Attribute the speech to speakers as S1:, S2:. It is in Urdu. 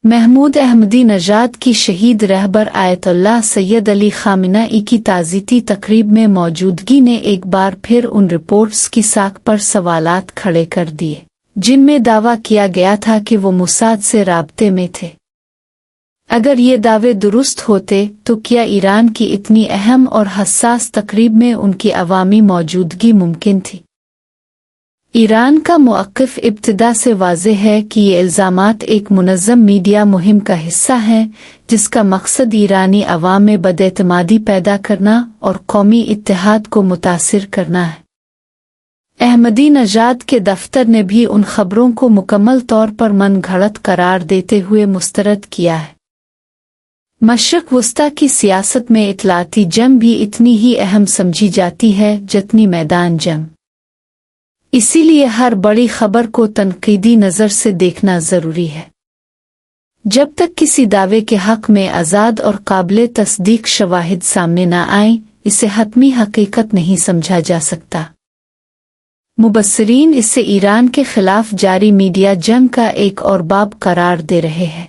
S1: محمود احمدی نژاد کی شہید رہبر آیت اللہ سید علی خامنہ ای کی تعزیتی تقریب میں موجودگی نے ایک بار پھر ان رپورٹس کی ساکھ پر سوالات کھڑے کر دیے جن میں دعویٰ کیا گیا تھا کہ وہ موساد سے رابطے میں تھے۔ اگر یہ دعوے درست ہوتے تو کیا ایران کی اتنی اہم اور حساس تقریب میں ان کی عوامی موجودگی ممکن تھی؟ ایران کا موقف ابتدا سے واضح ہے کہ یہ الزامات ایک منظم میڈیا مہم کا حصہ ہیں جس کا مقصد ایرانی عوام میں بداعتمادی پیدا کرنا اور قومی اتحاد کو متاثر کرنا ہے۔ احمدی نژاد کے دفتر نے بھی ان خبروں کو مکمل طور پر من گھڑت قرار دیتے ہوئے مسترد کیا ہے۔ مشرق وسطی کی سیاست میں اطلاعاتی جنگ بھی اتنی ہی اہم سمجھی جاتی ہے جتنی میدان جنگ۔ اسی لیے ہر بڑی خبر کو تنقیدی نظر سے دیکھنا ضروری ہے۔ جب تک کسی دعوے کے حق میں آزاد اور قابل تصدیق شواہد سامنے نہ آئیں، اسے حتمی حقیقت نہیں سمجھا جا سکتا۔ مبصرین اسے ایران کے خلاف جاری میڈیا جنگ کا ایک اور باب قرار دے رہے ہیں۔